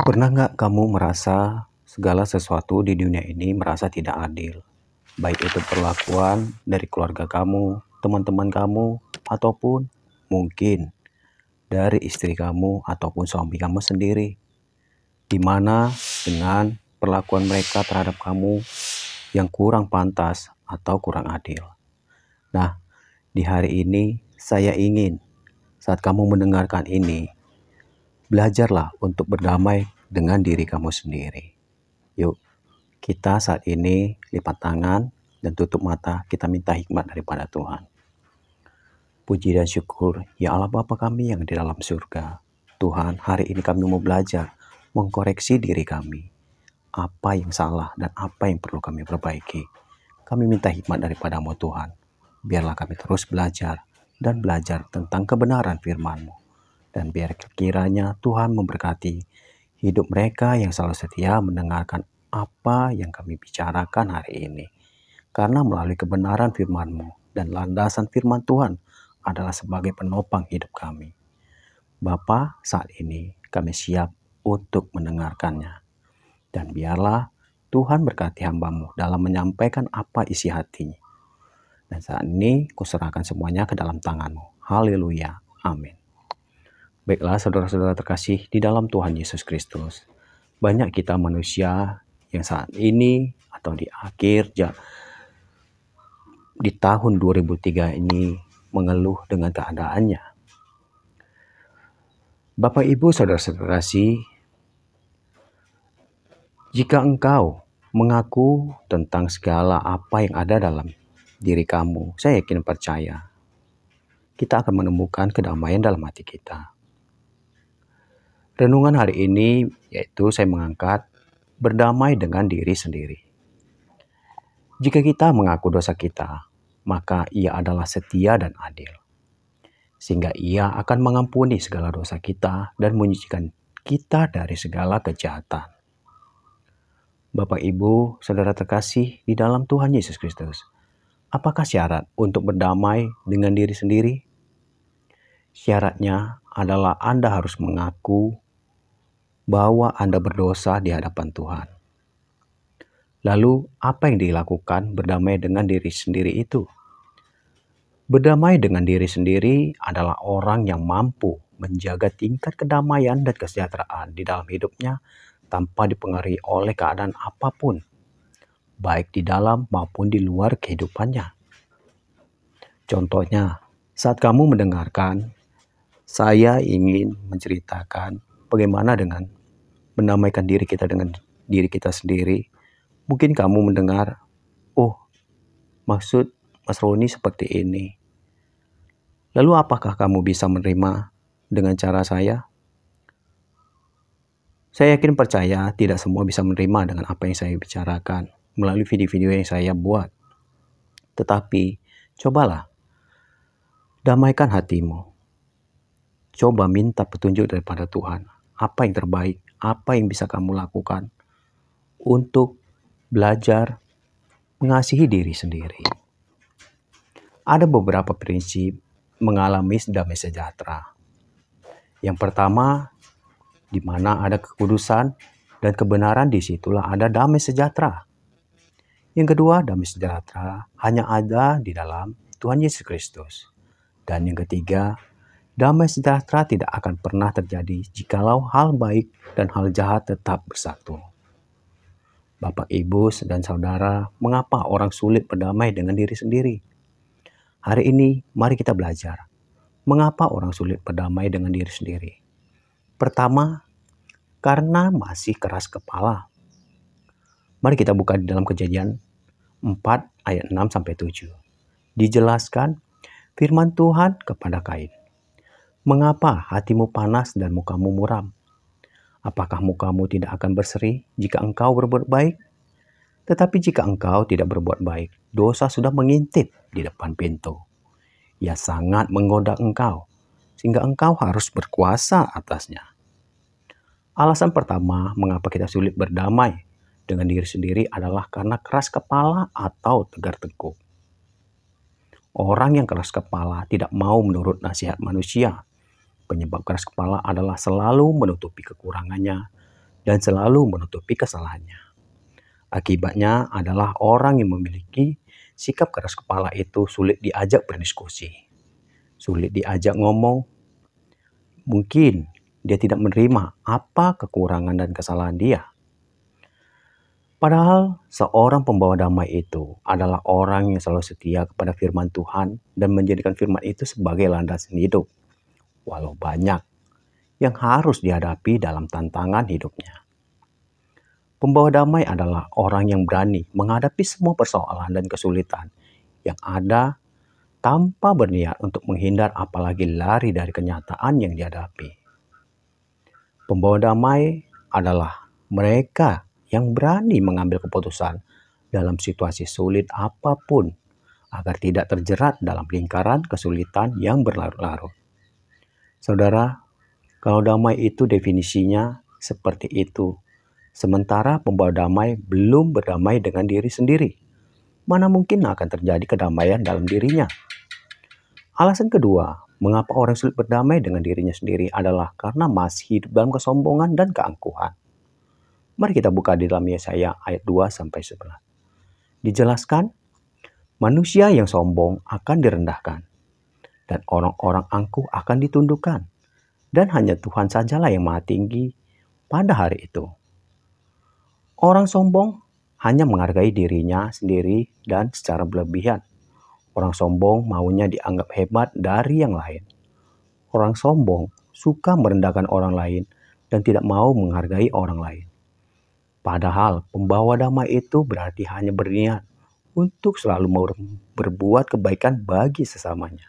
Pernah nggak kamu merasa segala sesuatu di dunia ini merasa tidak adil? Baik itu perlakuan dari keluarga kamu, teman-teman kamu, ataupun mungkin dari istri kamu ataupun suami kamu sendiri. Di mana dengan perlakuan mereka terhadap kamu yang kurang pantas atau kurang adil. Nah, di hari ini saya ingin saat kamu mendengarkan ini, belajarlah untuk berdamai dengan diri kamu sendiri. Yuk, kita saat ini lipat tangan dan tutup mata, kita minta hikmat daripada Tuhan. Puji dan syukur, ya Allah Bapa kami yang di dalam surga. Tuhan, hari ini kami mau belajar, mengkoreksi diri kami. Apa yang salah dan apa yang perlu kami perbaiki. Kami minta hikmat daripada-Mu Tuhan. Biarlah kami terus belajar dan belajar tentang kebenaran firman-Mu. Dan biar kiranya Tuhan memberkati hidup mereka yang selalu setia mendengarkan apa yang kami bicarakan hari ini. Karena melalui kebenaran firman-Mu dan landasan firman Tuhan adalah sebagai penopang hidup kami. Bapa, saat ini kami siap untuk mendengarkannya. Dan biarlah Tuhan berkati hamba-Mu dalam menyampaikan apa isi hatinya. Dan saat ini kuserahkan semuanya ke dalam tangan-Mu. Haleluya. Amin. Baiklah saudara-saudara terkasih di dalam Tuhan Yesus Kristus. Banyak kita manusia yang saat ini atau di tahun 2003 ini mengeluh dengan keadaannya. Bapak Ibu saudara-saudara terkasih, jika engkau mengaku tentang segala apa yang ada dalam diri kamu, saya yakin percaya kita akan menemukan kedamaian dalam hati kita. Renungan hari ini yaitu saya mengangkat berdamai dengan diri sendiri. Jika kita mengaku dosa kita, maka Ia adalah setia dan adil, sehingga Ia akan mengampuni segala dosa kita dan menyucikan kita dari segala kejahatan. Bapak, Ibu, saudara terkasih di dalam Tuhan Yesus Kristus, apakah syarat untuk berdamai dengan diri sendiri? Syaratnya adalah Anda harus mengaku bahwa Anda berdosa di hadapan Tuhan. Lalu, apa yang dilakukan berdamai dengan diri sendiri itu? Berdamai dengan diri sendiri adalah orang yang mampu menjaga tingkat kedamaian dan kesejahteraan di dalam hidupnya tanpa dipengaruhi oleh keadaan apapun, baik di dalam maupun di luar kehidupannya. Contohnya, saat kamu mendengarkan, saya ingin menceritakan bagaimana dengan mendamaikan diri kita dengan diri kita sendiri. Mungkin kamu mendengar, oh, maksud Mas Roni seperti ini. Lalu apakah kamu bisa menerima dengan cara saya? Saya yakin percaya tidak semua bisa menerima dengan apa yang saya bicarakan melalui video-video yang saya buat. Tetapi, cobalah damaikan hatimu. Coba minta petunjuk daripada Tuhan. Apa yang terbaik, apa yang bisa kamu lakukan untuk belajar mengasihi diri sendiri. Ada beberapa prinsip mengalami damai sejahtera. Yang pertama, di mana ada kekudusan dan kebenaran, disitulah ada damai sejahtera. Yang kedua, damai sejahtera hanya ada di dalam Tuhan Yesus Kristus. Dan yang ketiga, damai sejahtera tidak akan pernah terjadi jikalau hal baik dan hal jahat tetap bersatu. Bapak, Ibu, dan Saudara, mengapa orang sulit berdamai dengan diri sendiri? Hari ini, mari kita belajar. Mengapa orang sulit berdamai dengan diri sendiri? Pertama, karena masih keras kepala. Mari kita buka di dalam Kejadian 4 ayat 6-7. Dijelaskan firman Tuhan kepada Kain. Mengapa hatimu panas dan mukamu muram? Apakah mukamu tidak akan berseri jika engkau berbuat baik? Tetapi jika engkau tidak berbuat baik, dosa sudah mengintip di depan pintu. Ia sangat menggoda engkau, sehingga engkau harus berkuasa atasnya. Alasan pertama mengapa kita sulit berdamai dengan diri sendiri adalah karena keras kepala atau tegar tengkuk. Orang yang keras kepala tidak mau menurut nasihat manusia. Penyebab keras kepala adalah selalu menutupi kekurangannya dan selalu menutupi kesalahannya. Akibatnya adalah orang yang memiliki sikap keras kepala itu sulit diajak berdiskusi, sulit diajak ngomong. Mungkin dia tidak menerima apa kekurangan dan kesalahan dia. Padahal seorang pembawa damai itu adalah orang yang selalu setia kepada firman Tuhan dan menjadikan firman itu sebagai landasan hidup. Walau banyak yang harus dihadapi dalam tantangan hidupnya. Pembawa damai adalah orang yang berani menghadapi semua persoalan dan kesulitan yang ada tanpa berniat untuk menghindar apalagi lari dari kenyataan yang dihadapi. Pembawa damai adalah mereka yang berani mengambil keputusan dalam situasi sulit apapun agar tidak terjerat dalam lingkaran kesulitan yang berlarut-larut. Saudara, kalau damai itu definisinya seperti itu, sementara pembawa damai belum berdamai dengan diri sendiri, mana mungkin akan terjadi kedamaian dalam dirinya? Alasan kedua, mengapa orang sulit berdamai dengan dirinya sendiri adalah karena masih hidup dalam kesombongan dan keangkuhan. Mari kita buka di dalam Yesaya ayat 2-11. Dijelaskan, manusia yang sombong akan direndahkan, dan orang-orang angkuh akan ditundukkan, dan hanya Tuhan sajalah yang maha tinggi pada hari itu. Orang sombong hanya menghargai dirinya sendiri dan secara berlebihan. Orang sombong maunya dianggap hebat dari yang lain. Orang sombong suka merendahkan orang lain dan tidak mau menghargai orang lain. Padahal pembawa damai itu berarti hanya berniat untuk selalu berbuat kebaikan bagi sesamanya.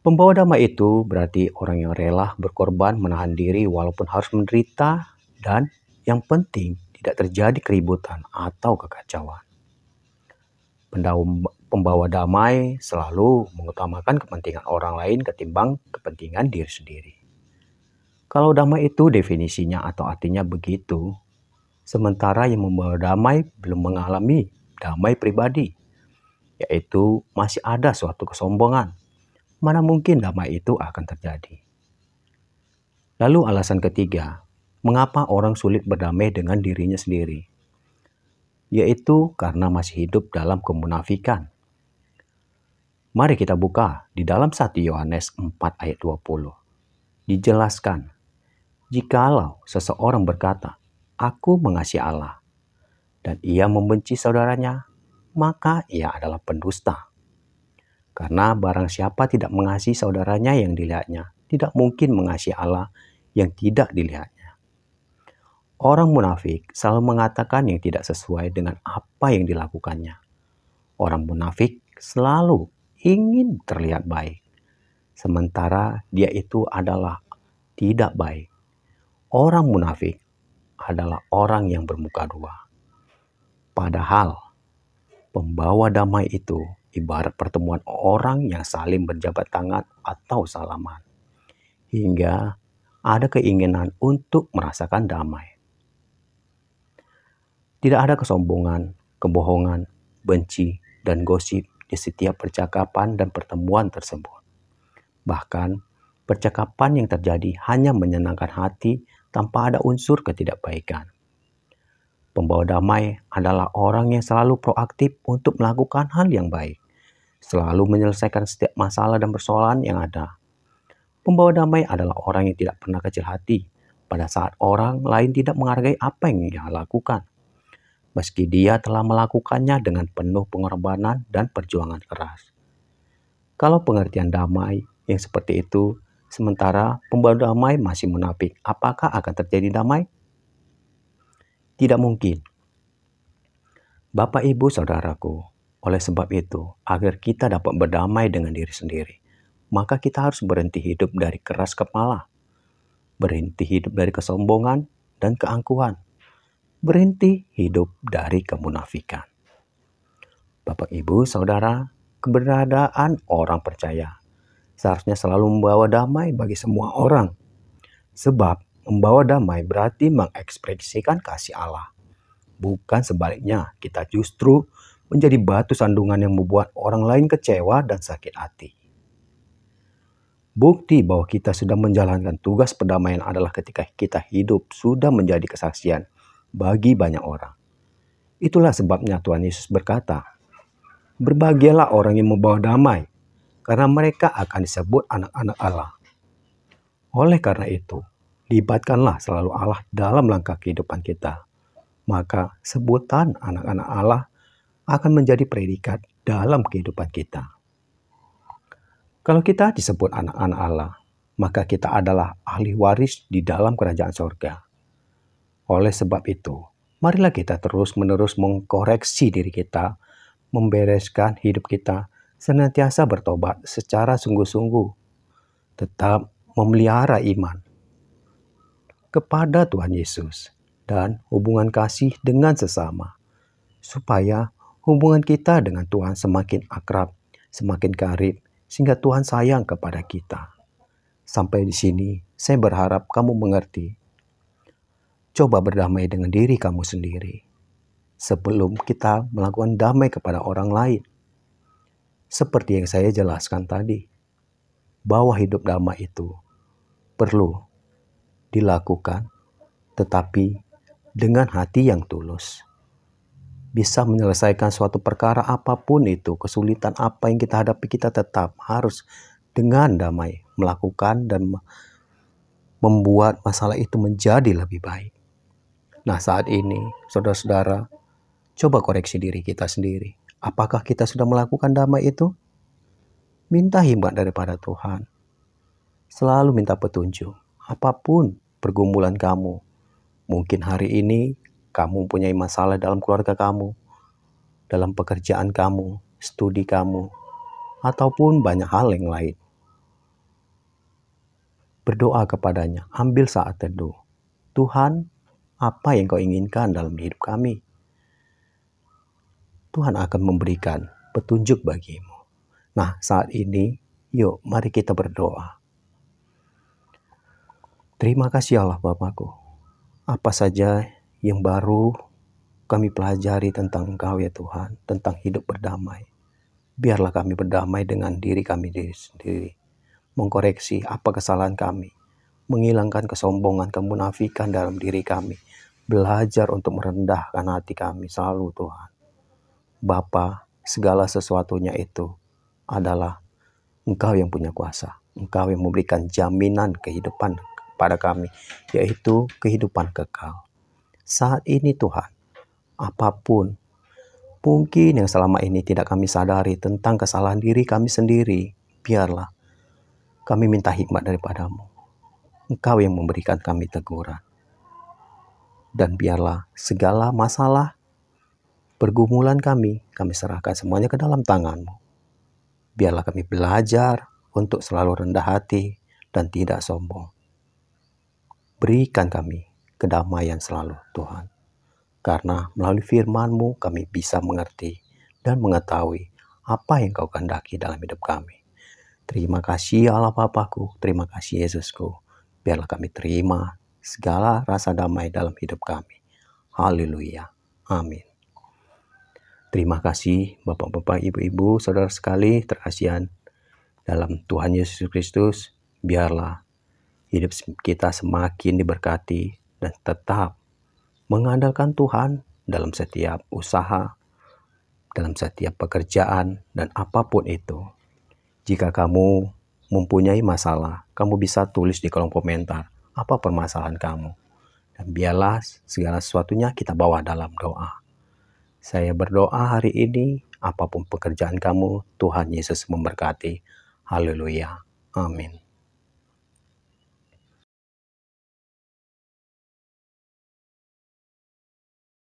Pembawa damai itu berarti orang yang rela berkorban menahan diri walaupun harus menderita dan yang penting tidak terjadi keributan atau kekacauan. Pembawa damai selalu mengutamakan kepentingan orang lain ketimbang kepentingan diri sendiri. Kalau damai itu definisinya atau artinya begitu, sementara yang membawa damai belum mengalami damai pribadi, yaitu masih ada suatu kesombongan, mana mungkin damai itu akan terjadi. Lalu alasan ketiga, mengapa orang sulit berdamai dengan dirinya sendiri? Yaitu karena masih hidup dalam kemunafikan. Mari kita buka di dalam 1 Yohanes 4 ayat 20. Dijelaskan, jikalau seseorang berkata, aku mengasihi Allah, dan ia membenci saudaranya, maka ia adalah pendusta. Karena barang siapa tidak mengasihi saudaranya yang dilihatnya, tidak mungkin mengasihi Allah yang tidak dilihatnya. Orang munafik selalu mengatakan yang tidak sesuai dengan apa yang dilakukannya. Orang munafik selalu ingin terlihat baik, sementara dia itu adalah tidak baik. Orang munafik adalah orang yang bermuka dua. Padahal, pembawa damai itu ibarat pertemuan orang yang saling berjabat tangan atau salaman, hingga ada keinginan untuk merasakan damai. Tidak ada kesombongan, kebohongan, benci, dan gosip di setiap percakapan dan pertemuan tersebut. Bahkan, percakapan yang terjadi hanya menyenangkan hati tanpa ada unsur ketidakbaikan. Pembawa damai adalah orang yang selalu proaktif untuk melakukan hal yang baik, selalu menyelesaikan setiap masalah dan persoalan yang ada. Pembawa damai adalah orang yang tidak pernah kecil hati pada saat orang lain tidak menghargai apa yang dia lakukan, meski dia telah melakukannya dengan penuh pengorbanan dan perjuangan keras. Kalau pengertian damai yang seperti itu, sementara pembawa damai masih munafik, apakah akan terjadi damai? Tidak mungkin. Bapak, Ibu, Saudaraku, oleh sebab itu, agar kita dapat berdamai dengan diri sendiri, maka kita harus berhenti hidup dari keras kepala, berhenti hidup dari kesombongan dan keangkuhan, berhenti hidup dari kemunafikan. Bapak, Ibu, Saudara, keberadaan orang percaya seharusnya selalu membawa damai bagi semua orang. Sebab membawa damai berarti mengekspresikan kasih Allah. Bukan sebaliknya, kita justru menjadi batu sandungan yang membuat orang lain kecewa dan sakit hati. Bukti bahwa kita sudah menjalankan tugas perdamaian adalah ketika kita hidup sudah menjadi kesaksian bagi banyak orang. Itulah sebabnya Tuhan Yesus berkata, "Berbahagialah orang yang membawa damai, karena mereka akan disebut anak-anak Allah." Oleh karena itu, libatkanlah selalu Allah dalam langkah kehidupan kita. Maka sebutan anak-anak Allah akan menjadi predikat dalam kehidupan kita. Kalau kita disebut anak-anak Allah, maka kita adalah ahli waris di dalam kerajaan sorga. Oleh sebab itu, marilah kita terus-menerus mengkoreksi diri kita, membereskan hidup kita, senantiasa bertobat secara sungguh-sungguh, tetap memelihara iman kepada Tuhan Yesus dan hubungan kasih dengan sesama, supaya hubungan kita dengan Tuhan semakin akrab, semakin karib, sehingga Tuhan sayang kepada kita. Sampai di sini, saya berharap kamu mengerti. Coba berdamai dengan diri kamu sendiri sebelum kita melakukan damai kepada orang lain. Seperti yang saya jelaskan tadi, bahwa hidup damai itu perlu dilakukan, tetapi dengan hati yang tulus. Bisa menyelesaikan suatu perkara apapun itu, kesulitan apa yang kita hadapi, kita tetap harus dengan damai melakukan dan membuat masalah itu menjadi lebih baik. Nah, saat ini, saudara-saudara, coba koreksi diri kita sendiri. Apakah kita sudah melakukan damai itu? Minta hikmat daripada Tuhan. Selalu minta petunjuk. Apapun pergumulan kamu. Mungkin hari ini kamu punya masalah dalam keluarga kamu, dalam pekerjaan kamu, studi kamu, ataupun banyak hal yang lain. Berdoa kepadanya, ambil saat teduh. Tuhan, apa yang kau inginkan dalam hidup kami? Tuhan akan memberikan petunjuk bagimu. Nah, saat ini, yuk mari kita berdoa. Terima kasih Allah Bapakku. Apa saja yang baru kami pelajari tentang Engkau ya Tuhan, tentang hidup berdamai. Biarlah kami berdamai dengan diri kami sendiri, mengkoreksi apa kesalahan kami, menghilangkan kesombongan, kemunafikan dalam diri kami, belajar untuk merendahkan hati kami selalu Tuhan. Bapa, segala sesuatunya itu adalah Engkau yang punya kuasa, Engkau yang memberikan jaminan kehidupan kepada kami, yaitu kehidupan kekal. Saat ini Tuhan, apapun mungkin yang selama ini tidak kami sadari tentang kesalahan diri kami sendiri, biarlah kami minta hikmat daripadamu. Engkau yang memberikan kami teguran. Dan biarlah segala masalah, pergumulan kami serahkan semuanya ke dalam tangan-Mu. Biarlah kami belajar untuk selalu rendah hati dan tidak sombong. Berikan kami kedamaian selalu Tuhan. Karena melalui firman-Mu kami bisa mengerti dan mengetahui apa yang Kau kehendaki dalam hidup kami. Terima kasih Allah Bapakku, terima kasih Yesusku. Biarlah kami terima segala rasa damai dalam hidup kami. Haleluya. Amin. Terima kasih Bapak-bapak, Ibu-ibu, saudara sekali terkasihan dalam Tuhan Yesus Kristus. Biarlah hidup kita semakin diberkati dan tetap mengandalkan Tuhan dalam setiap usaha, dalam setiap pekerjaan, dan apapun itu. Jika kamu mempunyai masalah, kamu bisa tulis di kolom komentar apa permasalahan kamu. Dan biarlah segala sesuatunya kita bawa dalam doa. Saya berdoa hari ini, apapun pekerjaan kamu, Tuhan Yesus memberkati. Haleluya. Amin.